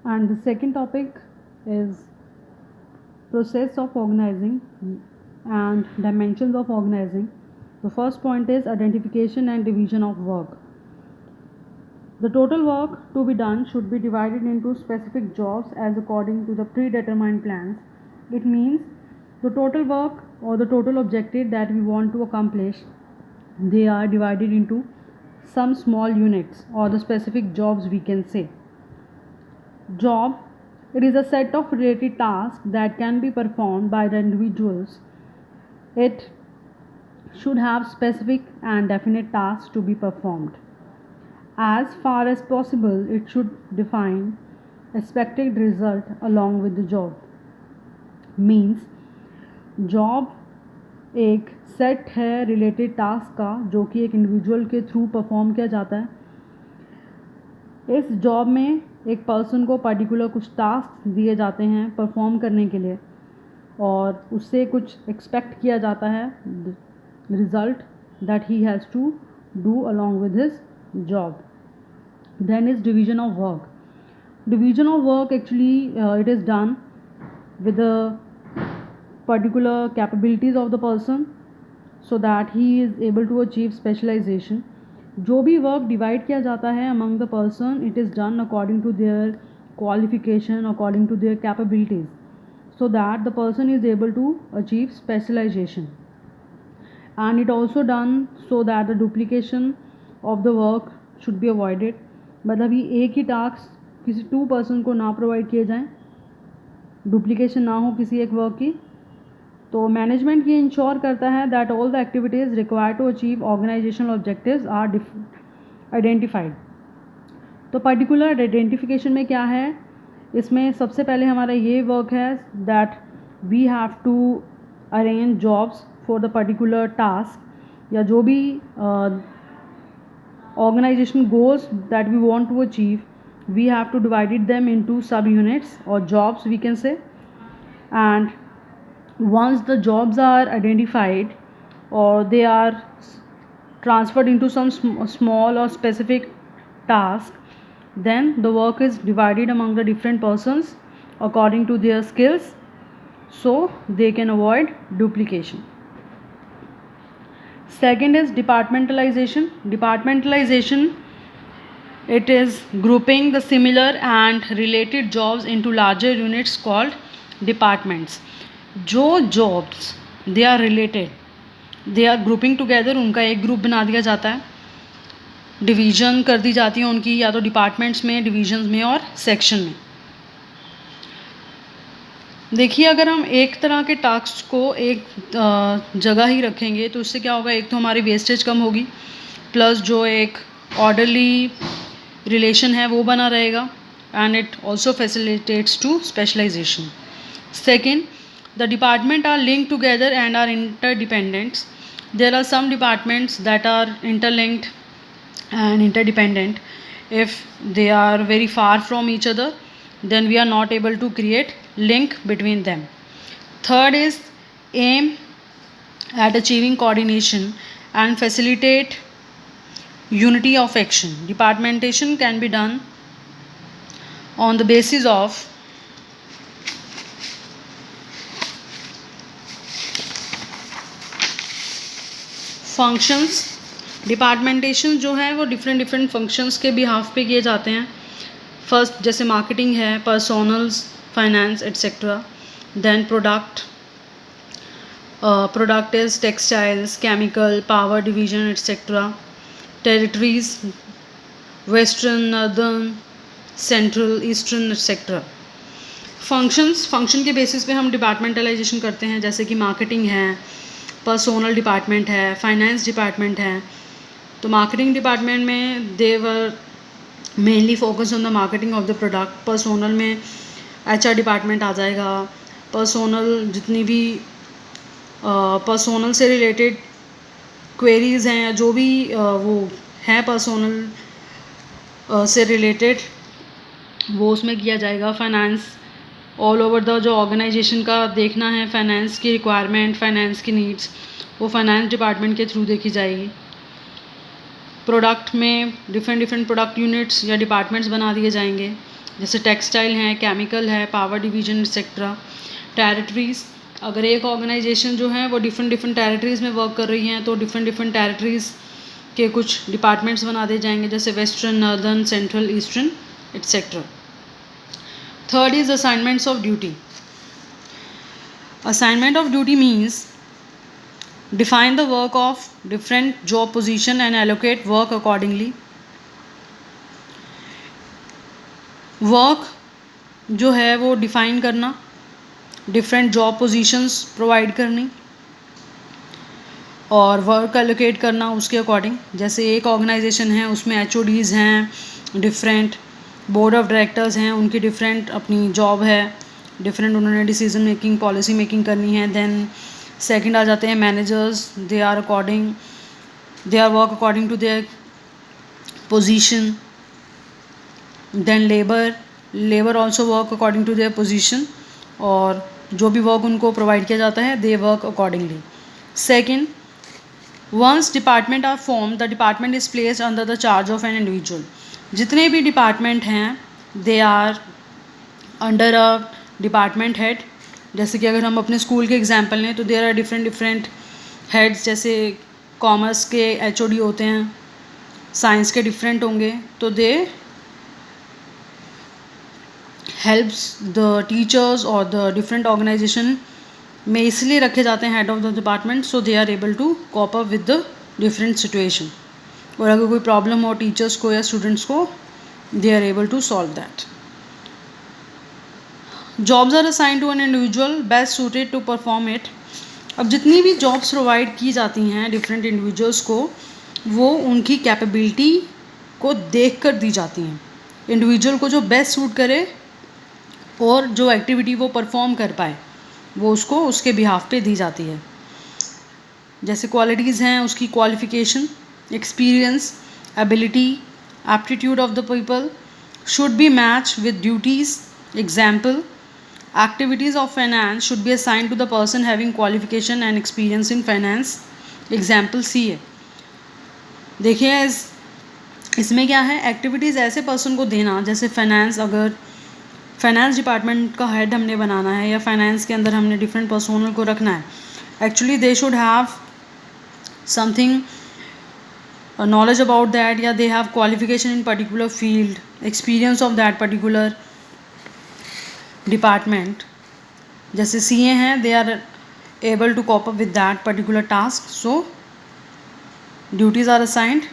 And the second topic is process of organizing and dimensions of organizing. The first point is identification and division of work. The total work to be done should be divided into specific jobs as according to the predetermined plans. It means the total work or the total objective that we want to accomplish, they are divided into some small units or the specific jobs we can say. Job, it is a set of related tasks that can be performed by the individuals. It should have specific and definite tasks to be performed. As far as possible, it should define expected result along with the job. Means job एक set है related task का जो कि एक individual के through perform किया जाता है. इस जॉब में एक पर्सन को पर्टिकुलर कुछ टास्क दिए जाते हैं परफॉर्म करने के लिए और उससे कुछ एक्सपेक्ट किया जाता है result that he has to do along with his job. Then is division of work. Division of work actually it is done with the particular capabilities of the person so that he is able to achieve specialization. जो भी work divide किया जाता है among the person, it is done according to their qualification, according to their capabilities, so that the person is able to achieve specialization. And it also done so that the duplication of the work should be avoided. मतलब ये एक ही task किसी to person को ना provide किए जाएं, duplication ना हो किसी एक वर्क की. तो मैनेजमेंट ये इंश्योर करता है that all the activities required to achieve organisational objectives are identified. तो पर्टिकुलर आइडेंटिफिकेशन में क्या है, इसमें सबसे पहले हमारा ये वर्क है that we have to arrange jobs for the particular task या जो भी organization goals that we want to achieve. We have to divide them into sub units or jobs we can say. And once the jobs are identified or they are transferred into some small or specific task, then the work is divided among the different persons according to their skills so they can avoid duplication. Second is departmentalization. Departmentalization, it is grouping the similar and related jobs into larger units called departments. जो jobs they are related, they are grouping together, उनका एक group बना दिया जाता है, division कर दी जाती है उनकी या तो डिपार्टमेंट्स में, डिवीजन्स में और सेक्शन में. देखिए अगर हम एक तरह के टास्क को एक जगह ही रखेंगे तो उससे क्या होगा, एक तो हमारी वेस्टेज कम होगी, प्लस जो एक ऑर्डरली रिलेशन है वो बना रहेगा and it also facilitates to specialization. Second, the department are link together and are interdependents. There are some departments that are interlinked and interdependent. If they are very far from each other, then we are not able to create link between them. Third is aim at achieving coordination and facilitate unity of action. Departmentation can be done on the basis of functions. डिपार्टमेंटेशन जो है वो different functions के behalf पे किए जाते हैं. First जैसे marketing है, personnels, finance etcetera. Then product is textiles, chemical, power division etcetera. Territories western, northern, central, eastern etcetera. Function के बेसिस पे हम डिपार्टमेंटलाइजेशन करते हैं, जैसे कि मार्केटिंग है, पर्सोनल डिपार्टमेंट है, फाइनेंस डिपार्टमेंट है. तो मार्केटिंग डिपार्टमेंट में they were mainly focus on the marketing of the product. Personnel में HR डिपार्टमेंट आ जाएगा. पर्सोनल जितनी भी पर्सोनल से रिलेटेड क्वेरीज़ हैं, जो भी वो हैं पर्सोनल से रिलेटेड, वो उसमें किया जाएगा. फाइनेंस ऑल ओवर द जो ऑर्गेनाइजेशन का देखना है, फाइनेंस की रिक्वायरमेंट, फाइनेंस की नीड्स, वो फाइनेंस डिपार्टमेंट के थ्रू देखी जाएगी. प्रोडक्ट में डिफरेंट प्रोडक्ट यूनिट्स या डिपार्टमेंट्स बना दिए जाएंगे. जैसे टेक्सटाइल है, केमिकल है, पावर डिवीजन एक्सेट्रा। टेरिटरीज़, अगर एक ऑर्गेनाइजेशन जो है वो डिफरेंट डिफरेंट टेरिटरीज़ में वर्क कर रही हैं तो डिफरेंट डिफरेंट टेरिटरीज़ के कुछ डिपार्टमेंट्स बना दिए जाएंगे, जैसे western, northern, central, eastern etcetera. Third is assignments of duty. Assignment of duty means define the work of different job position and allocate work accordingly. Work जो है वो डिफाइन करना, डिफरेंट जॉब पोजीशंस प्रोवाइड करनी और work allocate करना उसके according. जैसे एक ऑर्गेनाइजेशन है उसमें HODs हैं, डिफरेंट बोर्ड ऑफ डायरेक्टर्स हैं, उनकी डिफरेंट अपनी जॉब है, डिफरेंट उन्होंने डिसीजन मेकिंग, पॉलिसी मेकिंग करनी है. देन सेकंड आ जाते हैं managers, they are work according to their position. Then labour also work according to their position, और जो भी वर्क उनको प्रोवाइड किया जाता है they work accordingly. Second, once department are form, the department is placed under the charge of an individual. जितने भी department हैं they are under a department head. जैसे कि अगर हम अपने स्कूल के एग्जाम्पल लें तो देयर आर डिफरेंट हेड्स. जैसे कॉमर्स के HOD होते हैं, साइंस के डिफरेंट होंगे, तो दे हेल्प्स द टीचर्स और द डिफरेंट ऑर्गेनाइजेशन में इसलिए रखे जाते हैं head of the department, so they are able to cope up with the different situation. और अगर कोई प्रॉब्लम हो टीचर्स को या स्टूडेंट्स को, they are able to solve that. Jobs are assigned to an individual best suited to perform it. अब जितनी भी जॉब्स प्रोवाइड की जाती हैं डिफरेंट इंडिविजुअल्स को, वो उनकी कैपेबिलिटी को देख कर दी जाती हैं. इंडिविजुअल को जो बेस्ट सूट करे और जो एक्टिविटी वो परफॉर्म कर पाए वो उसको उसके बिहाफ पे दी जाती है. जैसे क्वालिटीज़ हैं उसकी qualification, experience, ability, aptitude of the people should be match with duties. Example, activities of finance should be assigned to the person having qualification and experience in finance. Example CA. देखिए इसमें क्या है, activities ऐसे person को देना, जैसे finance, अगर finance department का हेड हमने बनाना है या फाइनेंस के अंदर हमने डिफरेंट पर्सोनल को रखना है, actually they should have something knowledge about that, या they have qualification in particular field, experience of that particular department. जैसे CA हैं, they are able to cope up with that particular task, so duties are assigned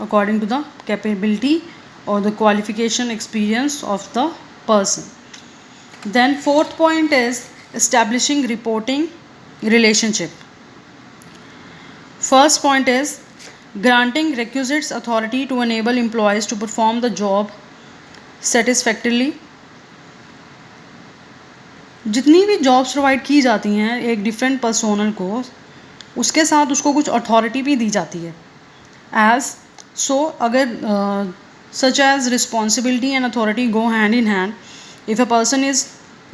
according to the capability और the qualification, experience of the person. Then fourth point is establishing reporting relationship. First point is granting requisite authority to enable employees to perform the job satisfactorily. जितनी भी jobs provide की जाती हैं एक different personnel को, उसके साथ उसको कुछ अथॉरिटी भी दी जाती है. एज सो अगर such as responsibility and authority go hand in hand. If a person is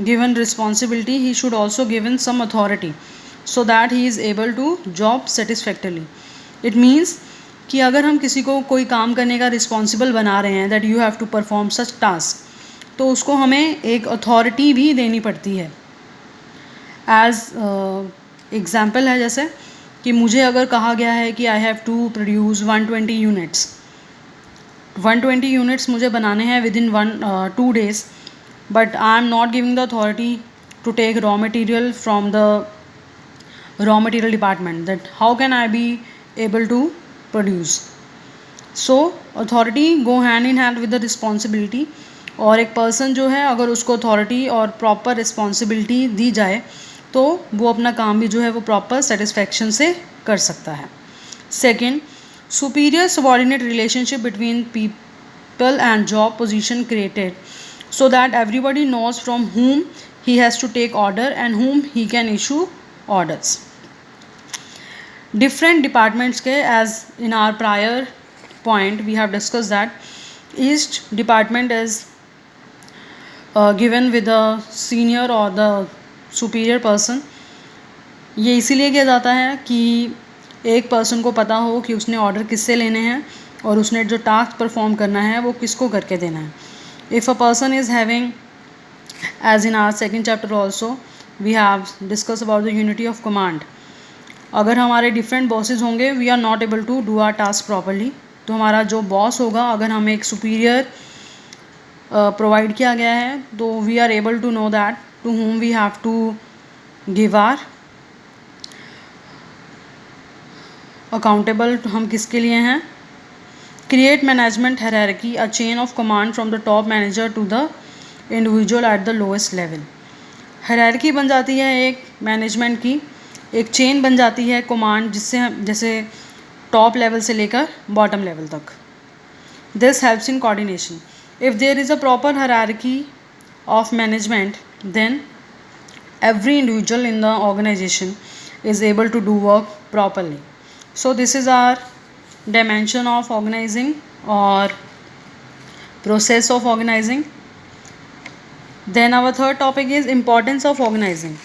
given responsibility, he should also given some authority so that he is able to job satisfactorily. It means कि अगर हम किसी को कोई काम करने का responsible बना रहे हैं, that you have to perform such task, तो उसको हमें एक अथॉरिटी भी देनी पड़ती है. एज एग्जाम्पल है, जैसे कि मुझे अगर कहा गया है कि I have to produce 120 units, 120 units मुझे बनाने हैं within 2 days, but I am not giving the authority to take raw material from the raw material department, that how can I be able to produce. So authority go hand in hand with the responsibility. और एक person जो है अगर उसको authority और proper responsibility दी जाए तो वो अपना काम भी जो है वो प्रॉपर सेटिस्फैक्शन से कर सकता है. Second, superior subordinate relationship between people and job position created so that everybody knows from whom he has to take order and whom he can issue orders. Different departments के, as in our prior point we have discussed that each department is given with a senior or the superior person. ये इसीलिए किया जाता है कि एक person को पता हो कि उसने ऑर्डर किससे लेने हैं और उसने जो टास्क परफॉर्म करना है वो किसको करके देना है. If a person is having, as in our second chapter also we have discussed about the unity of command, अगर हमारे डिफरेंट बॉसेस होंगे we are not able to do our task properly. तो हमारा जो बॉस होगा, अगर हमें एक सुपीरियर प्रोवाइड किया गया है, तो we are able to know that to whom we have to give our accountable. हम किसके लिए हैं? Create management hierarchy, a chain of command from the top manager to the individual at the lowest level. Hierarchy बन जाती है एक management की, एक चेन बन जाती है कमांड, जिससे हम जैसे टॉप लेवल से लेकर बॉटम लेवल तक. This helps in coordination. If there is a proper hierarchy of management, then every individual in the organization is able to do work properly. So this is our dimension of organizing or process of organizing. Then our third topic is importance of organizing.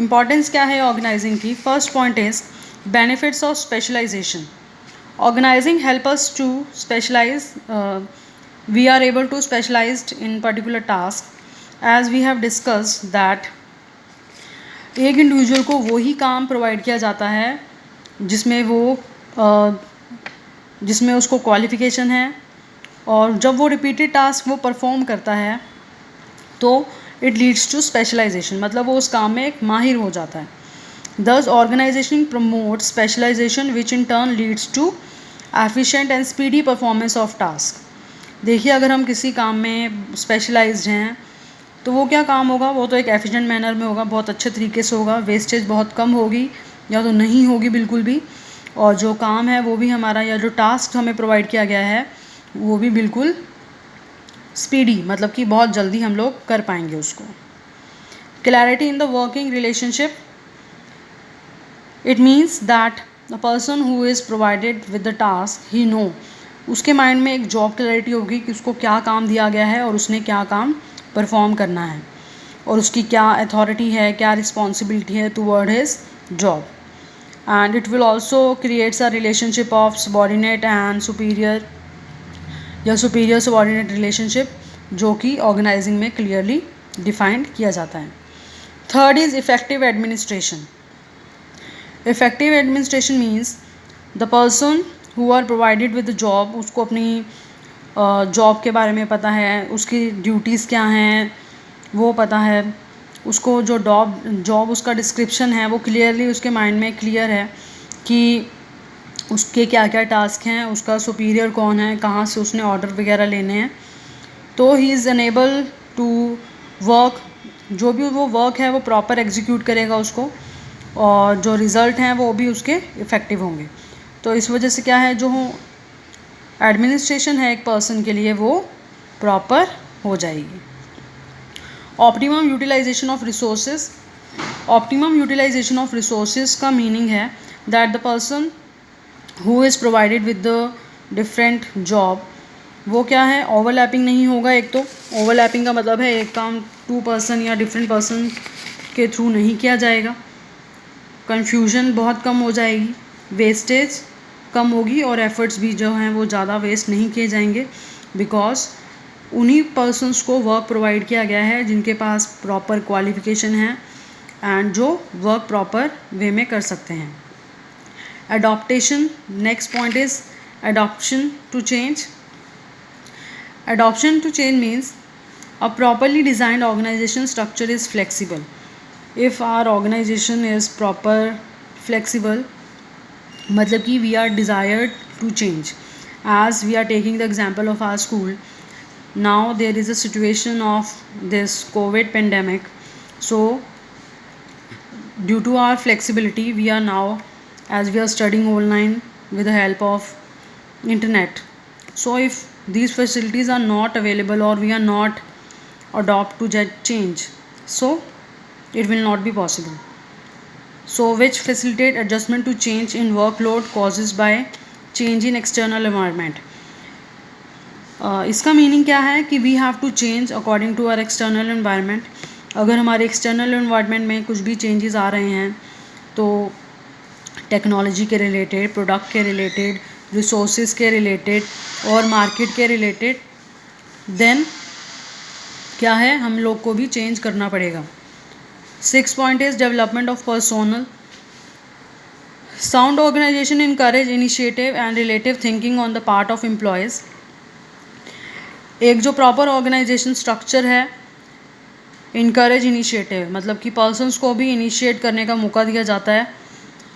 Importance क्या है organizing की? First point is benefits of specialization. Organizing help us to specialize. We are able to specialize in particular task. As we have discussed that एक individual को वही काम provide किया जाता है जिसमें उसको क्वालिफ़िकेशन है, और जब वो रिपीटेड टास्क वो परफॉर्म करता है तो इट लीड्स टू स्पेशलाइजेशन, मतलब वो उस काम में एक माहिर हो जाता है. Thus organisation promote specialisation which in turn leads to efficient and speedy performance of task. देखिए, अगर हम किसी काम में स्पेशलाइज्ड हैं तो वो क्या काम होगा? वो तो एक एफिशिएंट मैनर में होगा, बहुत अच्छे तरीके से होगा, वेस्टेज बहुत कम होगी या तो नहीं होगी बिल्कुल भी, और जो काम है वो भी हमारा, या जो टास्क हमें प्रोवाइड किया गया है वो भी बिल्कुल स्पीडी, मतलब कि बहुत जल्दी हम लोग कर पाएंगे उसको. Clarity in the working relationship. It means that the person who is provided with the task, he know, उसके माइंड में एक जॉब क्लैरिटी होगी कि उसको क्या काम दिया गया है और उसने क्या काम परफॉर्म करना है, और उसकी क्या अथॉरिटी है, क्या रिस्पॉन्सिबिलिटी है toward his job. And it will also creates a relationship of subordinate and superior, या सुपीरियर सबॉर्डिनेट रिलेशनशिप, जो कि ऑर्गेनाइजिंग में क्लियरली डिफाइंड किया जाता है. Third is effective administration. Effective administration means the person who are provided with the job, उसको अपनी job के बारे में पता है, उसकी ड्यूटीज़ क्या हैं वो पता है, उसको जो जॉब उसका डिस्क्रिप्शन है वो क्लियरली उसके माइंड में क्लियर है कि उसके क्या क्या टास्क हैं, उसका सुपीरियर कौन है, कहाँ से उसने ऑर्डर वगैरह लेने हैं. तो he is unable to work, जो भी वो वर्क है वो प्रॉपर एग्जीक्यूट करेगा उसको, और जो रिज़ल्ट हैं वो भी उसके इफ़ेक्टिव होंगे. तो इस वजह से क्या है, जो एडमिनिस्ट्रेशन है एक पर्सन के लिए वो प्रॉपर हो जाएगी. Optimum utilisation of resources. Optimum utilisation of resources का मीनिंग है that the person who is provided with the different job, वो क्या है, ओवरलैपिंग नहीं होगा. एक तो ओवरलैपिंग का मतलब है एक काम टू पर्सन या डिफरेंट पर्सन के थ्रू नहीं किया जाएगा, कन्फ्यूजन बहुत कम हो जाएगी, वेस्टेज कम होगी, और एफर्ट्स भी जो हैं वो ज़्यादा वेस्ट नहीं किए जाएंगे, बिकॉज उन्हीं पर्सन्स को वर्क प्रोवाइड किया गया है जिनके पास प्रॉपर क्वालिफिकेशन है एंड जो वर्क प्रॉपर वे में कर सकते हैं. Adaptation. Next point is adoption to change. Adoption to change means a properly designed organization structure is flexible. If our organization is proper flexible, मतलब कि we are desired to change. As we are taking the example of our school, now there is a situation of this COVID pandemic. So due to our flexibility, we are now, as we are studying online with the help of internet. So if these facilities are not available or we are not adopt to that change, so it will not be possible. So which facilitate adjustment to change in workload causes by change in external environment. इसका meaning क्या है कि we have to change according to our external environment. अगर हमारे external environment में कुछ भी changes आ रहे हैं तो टेक्नोलॉजी के रिलेटेड, प्रोडक्ट के रिलेटेड, रिसोर्सेज के रिलेटेड और मार्केट के रिलेटेड, देन क्या है, हम लोग को भी चेंज करना पड़ेगा. 6th point is development of personnel. Sound organization encourage initiative and relative thinking on the part of employees. एक जो प्रॉपर ऑर्गेनाइजेशन स्ट्रक्चर है, इनकरेज इनिशिएटिव मतलब कि पर्सन्स को भी इनिशिएट करने का मौका दिया जाता है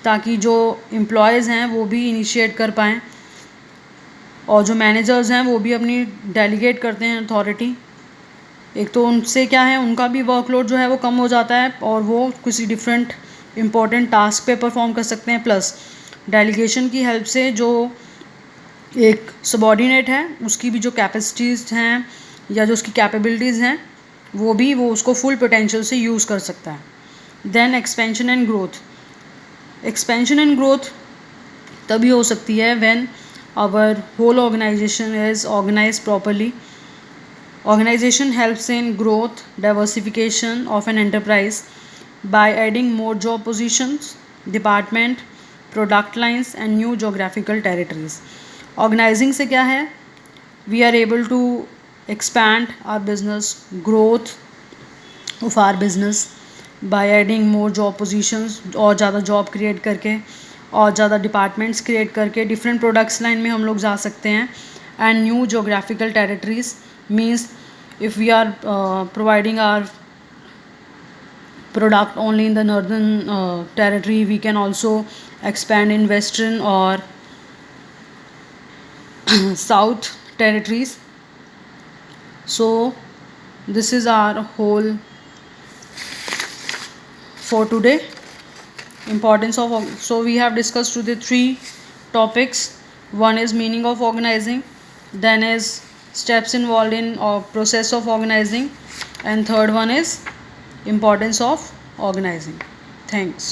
ताकि जो एम्प्लॉयज़ हैं वो भी इनिशिएट कर पाएँ, और जो मैनेजर्स हैं वो भी अपनी डेलीगेट करते हैं अथॉरिटी. एक तो उनसे क्या है, उनका भी वर्कलोड जो है वो कम हो जाता है और वो किसी डिफरेंट इम्पॉर्टेंट टास्क पे परफॉर्म कर सकते हैं. प्लस डेलीगेशन की हेल्प से जो एक सबॉर्डिनेट है उसकी भी जो कैपेसिटीज़ हैं या जो उसकी कैपेबिलिटीज़ हैं वो उसको फुल पोटेंशियल से यूज़ कर सकता है. Then expansion and growth. Expansion and growth तभी हो सकती है when our whole organisation is organised properly. Organization helps in growth, diversification of an enterprise by adding more job positions, department, product lines and new geographical territories. Organizing से क्या है, we are able to expand our business, growth of our business by adding more job positions, और ज़्यादा job create करके और ज़्यादा departments create करके different products line में हम लोग जा सकते हैं. And new geographical territories means if we are providing our product only in the northern territory, we can also expand in western or south territories. So this is our whole for today. Importance of, so we have discussed today 3 topics. One is meaning of organizing, then is steps involved in process of organizing, and third one is importance of organizing. Thanks.